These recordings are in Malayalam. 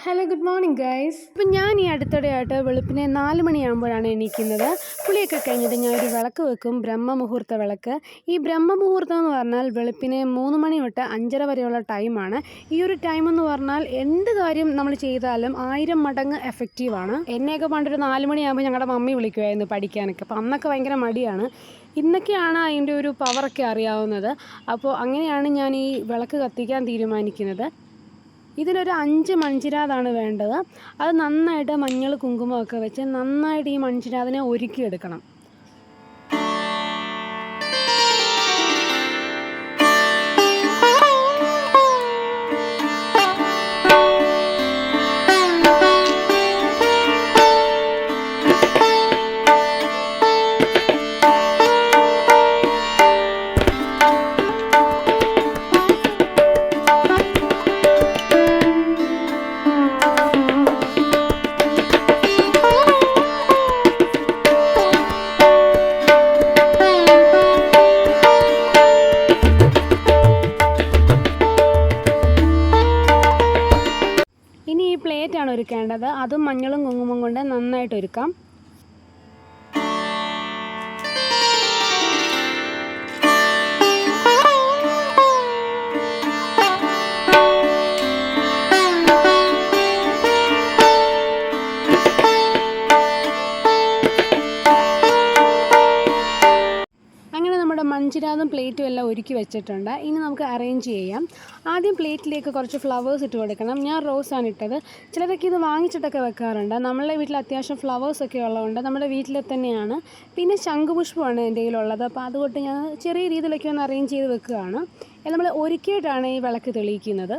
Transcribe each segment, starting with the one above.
Hello good morning guys. അപ്പം ഞാൻ ഈ അടുത്തിടെയായിട്ട് വെളുപ്പിനെ 4 മണിയാകുമ്പോഴാണ് എണീക്കുന്നത്. കുളിയൊക്കെ കഴിഞ്ഞിട്ട് ഞാൻ ഒരു വിളക്ക് വെക്കും, ബ്രഹ്മമുഹൂർത്ത വിളക്ക്. ഈ ബ്രഹ്മമുഹൂർത്തം എന്ന് പറഞ്ഞാൽ വെളുപ്പിനെ 3 മണി തൊട്ട് 5:30 വരെയുള്ള ടൈമാണ്. ഈ ഒരു ടൈം എന്ന് പറഞ്ഞാൽ എന്ത് കാര്യം നമ്മൾ ചെയ്താലും 1000 മടങ്ങ് എഫക്റ്റീവാണ്. എന്നെയൊക്കെ പണ്ടൊരു 4 മണിയാകുമ്പോൾ ഞങ്ങളുടെ മമ്മി വിളിക്കുമായിരുന്നു പഠിക്കാനൊക്കെ. അപ്പം അന്നൊക്കെ ഭയങ്കര മടിയാണ്. ഇന്നൊക്കെയാണ് അതിൻ്റെ ഒരു പവറൊക്കെ അറിയാവുന്നത്. അപ്പോൾ അങ്ങനെയാണ് ഞാൻ ഈ വിളക്ക് കത്തിക്കാൻ തീരുമാനിക്കുന്നത്. ഇതിനൊരു 5 മൺചിരാതാണ് വേണ്ടത്. അത് നന്നായിട്ട് മഞ്ഞൾ കുങ്കുമമൊക്കെ വെച്ച് നന്നായിട്ട് ഈ മൺചിരാതിനെ ഒരുക്കിയെടുക്കണം. ഇനി ഈ പ്ലേറ്റാണ് ഒരുക്കേണ്ടത്. അതും മഞ്ഞളും കുങ്കുമം കൊണ്ട് നന്നായിട്ട് ഒരുക്കാം. മൺചിരാതും പ്ലേറ്റും എല്ലാം ഒരുക്കി വെച്ചിട്ടുണ്ട്. ഇനി നമുക്ക് അറേഞ്ച് ചെയ്യാം. ആദ്യം പ്ലേറ്റിലേക്ക് കുറച്ച് ഫ്ലവേഴ്സ് ഇട്ട് കൊടുക്കണം. ഞാൻ റോസാണ് ഇട്ടത്. ചിലരൊക്കെ ഇത് വാങ്ങിച്ചിട്ടൊക്കെ വെക്കാറുണ്ട്. നമ്മളുടെ വീട്ടിൽ അത്യാവശ്യം ഫ്ലവേഴ്സൊക്കെ ഉള്ളതുകൊണ്ട് നമ്മുടെ വീട്ടിൽ തന്നെയാണ്. പിന്നെ ശംഖുപുഷ്പമാണ് എൻ്റെ കയ്യിലുള്ളത്. അപ്പോൾ അതുകൊണ്ട് ഞാൻ ചെറിയ രീതിയിലൊക്കെ ഒന്ന് അറേഞ്ച് ചെയ്ത് വെക്കുകയാണ്. നമ്മൾ ഒരുക്കിയിട്ടാണ് ഈ വിളക്ക് തെളിയിക്കുന്നത്.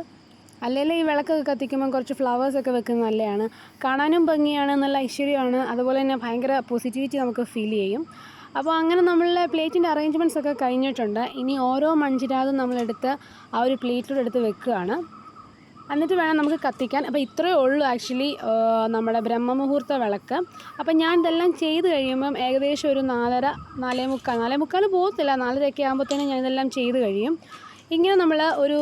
അല്ലെങ്കിൽ ഈ വിളക്കൊക്കെ കത്തിക്കുമ്പോൾ കുറച്ച് ഫ്ലവേഴ്സൊക്കെ വെക്കുന്നത് നല്ലതാണ്. കാണാനും ഭംഗിയാണ്, നല്ല ഐശ്വര്യമാണ്. അതുപോലെ തന്നെ ഭയങ്കര പോസിറ്റിവിറ്റി നമുക്ക് ഫീൽ ചെയ്യും. അപ്പോൾ അങ്ങനെ നമ്മളുടെ പ്ലേറ്റിൻ്റെ അറേഞ്ച്മെൻറ്റ്സ് ഒക്കെ കഴിഞ്ഞിട്ടുണ്ട്. ഇനി ഓരോ മൺചിരാതും നമ്മളെടുത്ത് ആ ഒരു പ്ലേറ്റിലൂടെ എടുത്ത് വെക്കുകയാണ്. എന്നിട്ട് വേണം നമുക്ക് കത്തിക്കാൻ. അപ്പോൾ ഇത്രയേ ഉള്ളൂ ആക്ച്വലി നമ്മുടെ ബ്രഹ്മമുഹൂർത്ത വിളക്ക്. അപ്പോൾ ഞാൻ ഇതെല്ലാം ചെയ്ത് കഴിയുമ്പം ഏകദേശം ഒരു 4:30, 4:45 പോകത്തില്ല, 4:30 ആകുമ്പോഴത്തേനും ഞാൻ ഇതെല്ലാം ചെയ്ത് കഴിയും. ഇങ്ങനെ നമ്മൾ ഒരു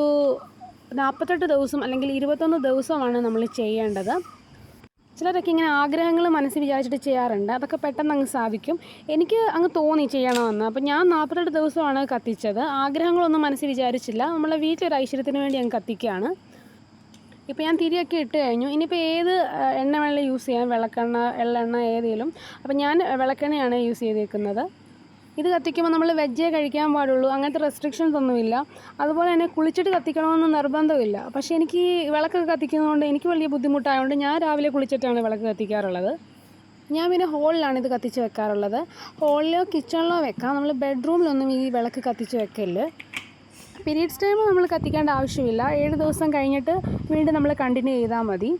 48 ദിവസം അല്ലെങ്കിൽ 21 ദിവസമാണ് നമ്മൾ ചെയ്യേണ്ടത്. ചിലരൊക്കെ ഇങ്ങനെ ആഗ്രഹങ്ങൾ മനസ്സിൽ വിചാരിച്ചിട്ട് ചെയ്യാറുണ്ട്. അതൊക്കെ പെട്ടെന്ന് അങ്ങ് സാധിക്കും. എനിക്ക് അങ്ങ് തോന്നി ചെയ്യണമെന്ന്. അപ്പോൾ ഞാൻ 48 ദിവസമാണ് കത്തിച്ചത്. ആഗ്രഹങ്ങളൊന്നും മനസ്സിൽ വിചാരിച്ചില്ല. നമ്മളെ വീട്ടിലൊരു ഐശ്വര്യത്തിന് വേണ്ടി അങ്ങ് കത്തിക്കുകയാണ്. ഇപ്പോൾ ഞാൻ തിരിയൊക്കെ ഇട്ട് കഴിഞ്ഞു. ഇനിയിപ്പോൾ ഏത് എണ്ണ വേണമെങ്കിലും യൂസ് ചെയ്യാം, വിളക്കെണ്ണ, എള്ളെണ്ണ ഏതെങ്കിലും. അപ്പോൾ ഞാൻ വിളക്കെണ്ണയാണ് യൂസ് ചെയ്തേക്കുന്നത്. ഇത് കത്തിക്കുമ്പോൾ നമ്മൾ വെജ് കഴിക്കാൻ പാടുള്ളൂ, അങ്ങനത്തെ റെസ്ട്രിക്ഷൻസ് ഒന്നുമില്ല. അതുപോലെ തന്നെ കുളിച്ചിട്ട് കത്തിക്കണമെന്ന് നിർബന്ധമില്ല. പക്ഷേ എനിക്ക് ഈ വിളക്കൊക്കെ കത്തിക്കുന്നതുകൊണ്ട് എനിക്ക് വലിയ ബുദ്ധിമുട്ടായതുകൊണ്ട് ഞാൻ രാവിലെ കുളിച്ചിട്ടാണ് വിളക്ക് കത്തിക്കാറുള്ളത്. ഞാൻ പിന്നെ ഹോളിലാണ് ഇത് കത്തിച്ച് വെക്കാറുള്ളത്. ഹോളിലോ കിച്ചണിലോ വെക്കാം. നമ്മൾ ബെഡ്റൂമിലൊന്നും ഈ വിളക്ക് കത്തിച്ച് വെക്കല്ല്. പീരീഡ്സ് ടൈം നമ്മൾ കത്തിക്കേണ്ട ആവശ്യമില്ല. 7 ദിവസം കഴിഞ്ഞിട്ട് വീണ്ടും നമ്മൾ കണ്ടിന്യൂ ചെയ്താൽ മതി.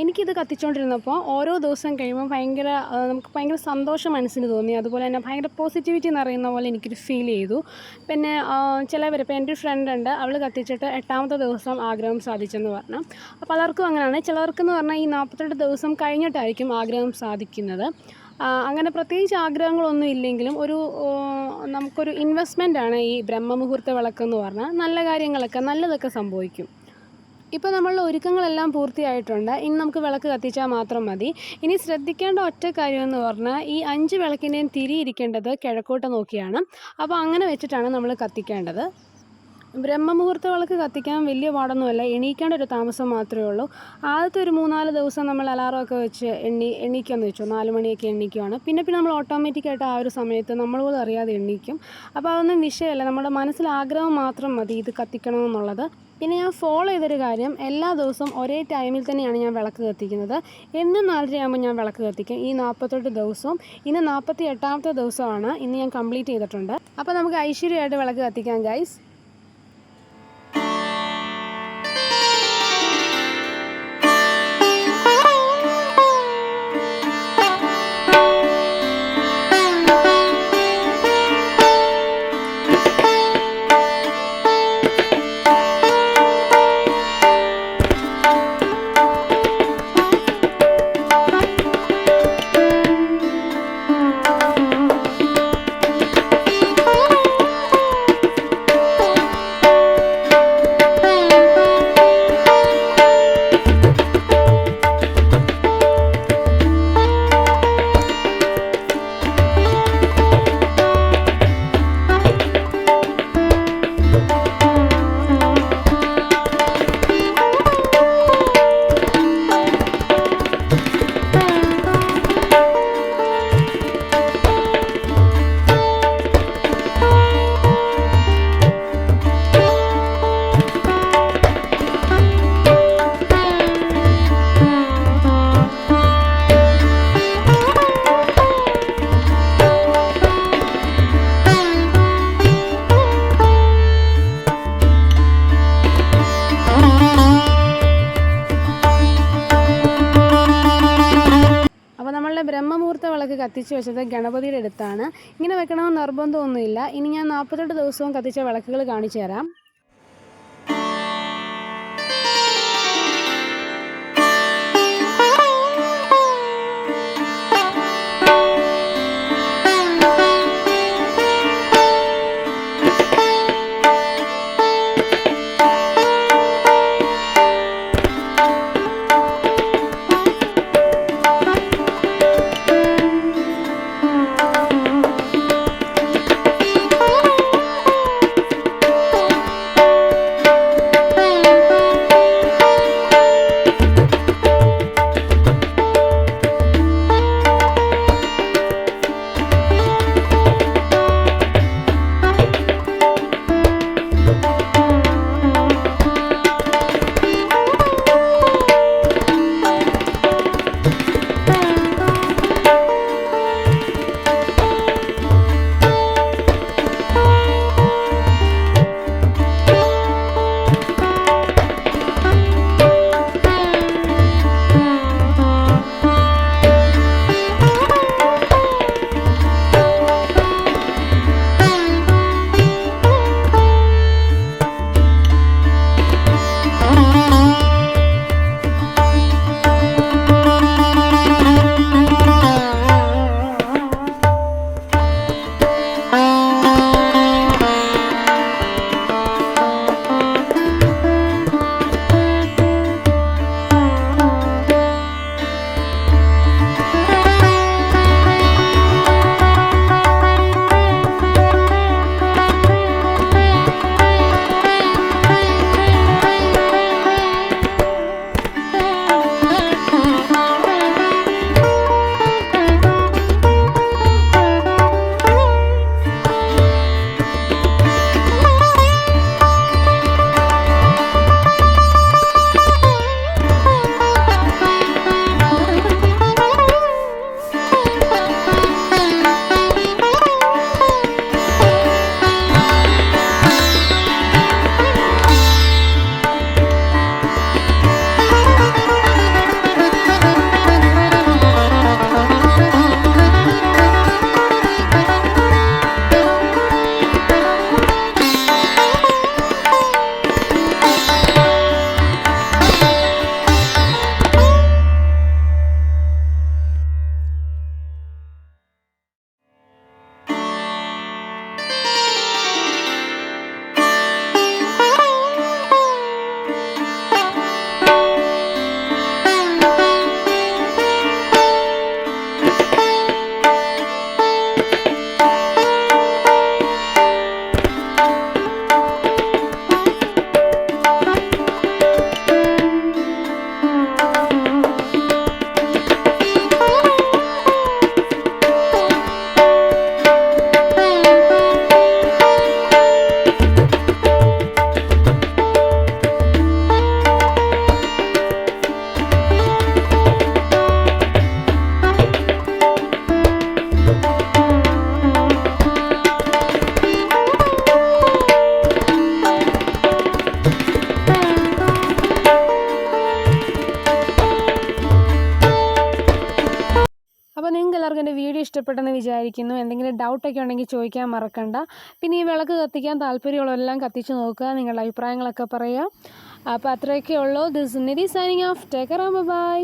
എനിക്കിത് കത്തിച്ചുകൊണ്ടിരുന്നപ്പോൾ ഓരോ ദിവസം കഴിയുമ്പോൾ നമുക്ക് ഭയങ്കര സന്തോഷം മനസ്സിന് തോന്നി. അതുപോലെ തന്നെ ഭയങ്കര പോസിറ്റിവിറ്റി നിറയുന്ന പോലെ എനിക്കൊരു ഫീൽ ചെയ്തു. പിന്നെ ചിലവർ, ഇപ്പോൾ എൻ്റെ ഒരു ഫ്രണ്ട് ഉണ്ട്, അവൾ കത്തിച്ചിട്ട് 8ാമത്തെ ദിവസം ആഗ്രഹം സാധിച്ചെന്ന് പറഞ്ഞു. അപ്പോൾ പലർക്കും അങ്ങനെയാണ്. ചിലർക്കെന്ന് പറഞ്ഞാൽ ഈ 48 ദിവസം കഴിഞ്ഞിട്ടായിരിക്കും ആഗ്രഹം സാധിക്കുന്നത്. അങ്ങനെ പ്രത്യേകിച്ച് ആഗ്രഹങ്ങളൊന്നും ഇല്ലെങ്കിലും നമുക്കൊരു ഇൻവെസ്റ്റ്മെൻറ്റാണ് ഈ ബ്രഹ്മമുഹൂർത്ത വിളക്കെന്ന് പറഞ്ഞാൽ. നല്ല കാര്യങ്ങളൊക്കെ, നല്ലതൊക്കെ സംഭവിക്കും. ഇപ്പോൾ നമ്മളുടെ ഒരുക്കങ്ങളെല്ലാം പൂർത്തിയായിട്ടുണ്ട്. ഇനി നമുക്ക് വിളക്ക് കത്തിച്ചാൽ മാത്രം മതി. ഇനി ശ്രദ്ധിക്കേണ്ട ഒറ്റ കാര്യമെന്ന് പറഞ്ഞാൽ ഈ 5 വിളക്കിൻ്റെയും തിരി ഇരിക്കേണ്ടത് കിഴക്കോട്ട് നോക്കിയാണ്. അപ്പോൾ അങ്ങനെ വെച്ചിട്ടാണ് നമ്മൾ കത്തിക്കേണ്ടത്. ബ്രഹ്മമുഹൂർത്ത വിളക്ക് കത്തിക്കാൻ വലിയ പാടൊന്നുമല്ല, എണീക്കേണ്ട ഒരു താമസം മാത്രമേ ഉള്ളൂ. ആദ്യത്തെ ഒരു 3-4 ദിവസം നമ്മൾ അലാറമൊക്കെ വെച്ച് എണീക്കാമെന്ന് വെച്ചു, 4 മണിയൊക്കെ എണീക്കുവാണ്. പിന്നെ നമ്മൾ ഓട്ടോമാറ്റിക്കായിട്ട് ആ ഒരു സമയത്ത് നമ്മൾ പോലും അറിയാതെ എണീക്കും. അപ്പോൾ അതൊന്നും വിഷയമല്ല, നമ്മുടെ മനസ്സിൽ ആഗ്രഹം മാത്രം മതി ഇത് കത്തിക്കണമെന്നുള്ളത്. പിന്നെ ഞാൻ ഫോളോ ചെയ്തൊരു കാര്യം, എല്ലാ ദിവസവും ഒരേ ടൈമിൽ തന്നെയാണ് ഞാൻ വിളക്ക് കത്തിക്കുന്നത്. എന്നും 4:30 ആകുമ്പോൾ ഞാൻ വിളക്ക് കത്തിക്കും ഈ 48 ദിവസവും. ഇന്ന് 48ാമത്തെ ദിവസമാണ്. ഇന്ന് ഞാൻ കംപ്ലീറ്റ് ചെയ്തിട്ടുണ്ട്. അപ്പോൾ നമുക്ക് ഐശ്വര്യമായിട്ട് വിളക്ക് കത്തിക്കാം ഗൈസ്. ബ്രഹ്മമുഹൂർത്ത വിളക്ക് കത്തിച്ച് വെച്ചത് ഗണപതിയുടെ അടുത്താണ്. ഇങ്ങനെ വെക്കണമെന്ന് നിർബന്ധമൊന്നുമില്ല. ഇനി ഞാൻ 48 ദിവസവും കത്തിച്ച വിളക്കുകൾ കാണിച്ചു തരാം. അപ്പോൾ നിങ്ങൾക്ക് എല്ലാവർക്കും എൻ്റെ വീഡിയോ ഇഷ്ടപ്പെട്ടെന്ന് വിചാരിക്കുന്നു. എന്തെങ്കിലും ഡൗട്ടൊക്കെ ഉണ്ടെങ്കിൽ ചോദിക്കാൻ മറക്കണ്ട. പിന്നെ ഈ വിളക്ക് കത്തിക്കാൻ താല്പര്യമുള്ളവരെല്ലാം കത്തിച്ച് നോക്കുക, നിങ്ങളുടെ അഭിപ്രായങ്ങളൊക്കെ പറയുക. അപ്പോൾ അത്രയൊക്കെ ഉള്ളൂ. This Nidhi signing off. Take care. By.